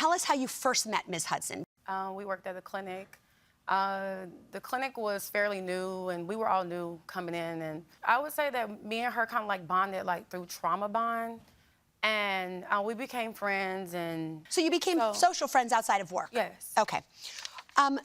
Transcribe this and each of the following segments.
Tell us how you first met Ms. Hudson. We worked at a clinic. The clinic was fairly new, and we were all new coming in. And I would say that me and her kind of like bonded like through trauma bond. And we became friends. And so you became social friends outside of work? Yes. Okay.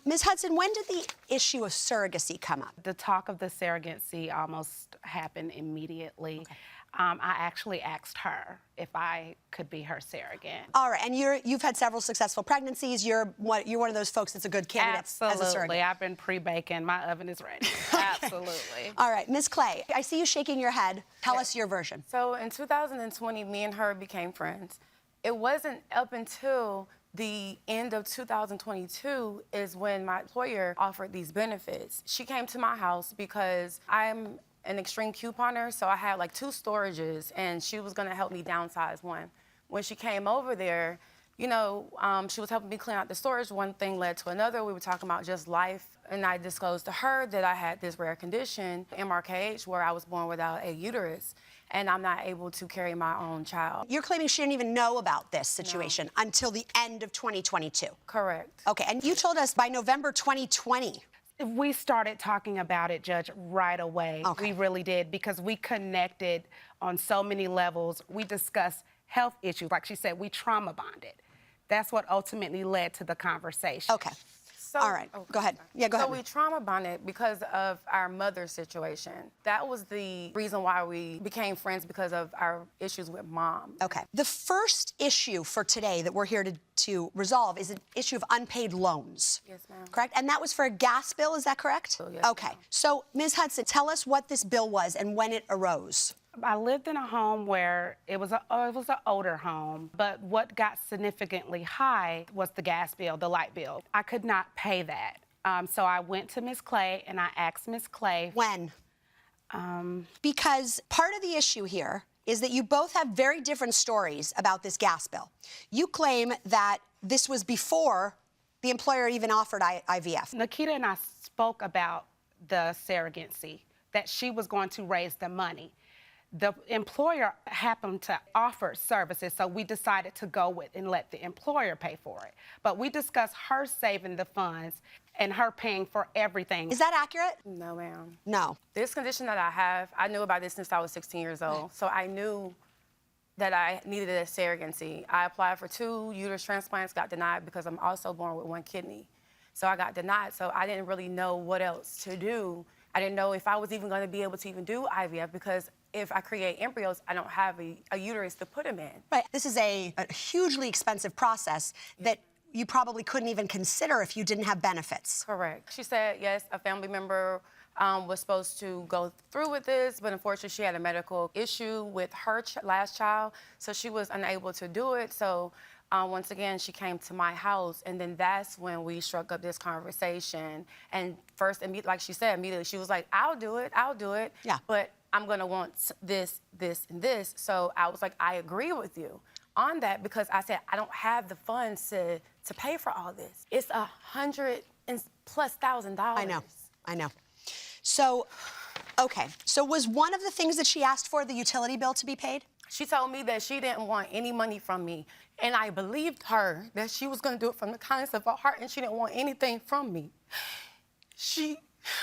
Ms. Hudson, when did the issue of surrogacy come up? The talk of the surrogacy almost happened immediately. Okay. I actually asked her if I could be her surrogate. All right, and you've had several successful pregnancies. You're one of those folks that's a good candidate as a surrogate. Absolutely, I've been pre-baking. My oven is ready. Okay. Absolutely. All right, Ms. Clay, I see you shaking your head. Tell us your version. So in 2020, me and her became friends. It wasn't up until the end of 2022 is when my employer offered these benefits. She came to my house because I'm an extreme couponer, so I had like 2 storages, and she was gonna help me downsize one. When she came over there, you know, she was helping me clean out the storage. One thing led to another. We were talking about just life, and I disclosed to her that I had this rare condition, MRKH, where I was born without a uterus, and I'm not able to carry my own child. You're claiming she didn't even know about this situation until the end of 2022. Correct. Okay, and you told us by November 2020. We started talking about it, Judge, right away. Okay. We really did, because we connected on so many levels. We discussed health issues. Like she said, we trauma bonded. That's what ultimately led to the conversation. Okay. So, all right, go ahead. Yeah, go ahead. So we trauma bonded because of our mother's situation. That was the reason why we became friends, because of our issues with Mom. Okay. The first issue for today that we're here to resolve is an issue of unpaid loans. Yes, ma'am. Correct? And that was for a gas bill, is that correct? Oh, yes, okay. So, Ms. Hudson, tell us what this bill was and when it arose. I lived in a home where it was an older home, but what got significantly high was the gas bill, the light bill. I could not pay that. So I went to Ms. Clay and I asked Ms. Clay. When? Because part of the issue here is that you both have very different stories about this gas bill. You claim that this was before the employer even offered IVF. Nikita and I spoke about the surrogacy, that she was going to raise the money. The employer happened to offer services, so we decided to go with and let the employer pay for it. But we discussed her saving the funds and her paying for everything. Is that accurate? No, ma'am. No. This condition that I have, I knew about this since I was 16 years old. So I knew that I needed a surrogacy. I applied for 2 uterus transplants, got denied because I'm also born with 1 kidney. So I got denied, so I didn't really know what else to do. I didn't know if I was even going to be able to even do IVF, because if I create embryos, I don't have a uterus to put them in. Right. This is a hugely expensive process that you probably couldn't even consider if you didn't have benefits. Correct. She said, yes, a family member was supposed to go through with this, but unfortunately she had a medical issue with her last child, so she was unable to do it. So once again, she came to my house, and then that's when we struck up this conversation. And first, like she said, immediately she was like, I'll do it. Yeah. But I'm gonna want this, this, and this. So I was like, I agree with you on that, because I said, I don't have the funds to pay for all this. It's $100,000+. I know. So, okay. So was one of the things that she asked for the utility bill to be paid? She told me that she didn't want any money from me. And I believed her that she was gonna do it from the kindness of her heart, and she didn't want anything from me.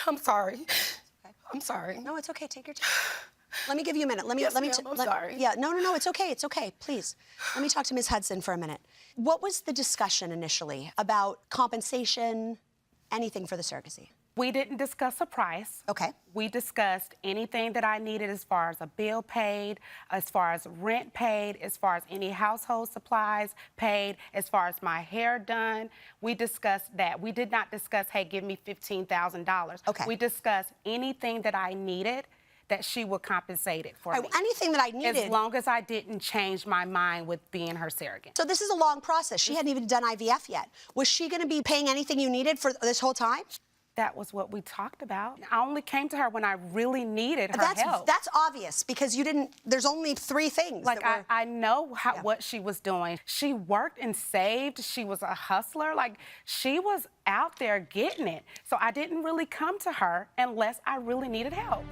I'm sorry. Okay. I'm sorry. No, it's okay. Take your time. Let me give you a minute. I'm sorry. Yeah, no, it's okay. It's okay. Please. Let me talk to Ms. Hudson for a minute. What was the discussion initially about compensation, anything for the surrogacy? We didn't discuss a price. Okay. We discussed anything that I needed as far as a bill paid, as far as rent paid, as far as any household supplies paid, as far as my hair done. We discussed that. We did not discuss, hey, give me $15,000. Okay. We discussed anything that I needed that she would compensate it for me. Anything that I needed. As long as I didn't change my mind with being her surrogate. So this is a long process. She hadn't even done IVF yet. Was she going to be paying anything you needed for this whole time? That was what we talked about. I only came to her when I really needed her help. That's obvious, because you didn't, there's only 3 things. Like, I know what she was doing. She worked and saved. She was a hustler. Like, she was out there getting it. So I didn't really come to her unless I really needed help.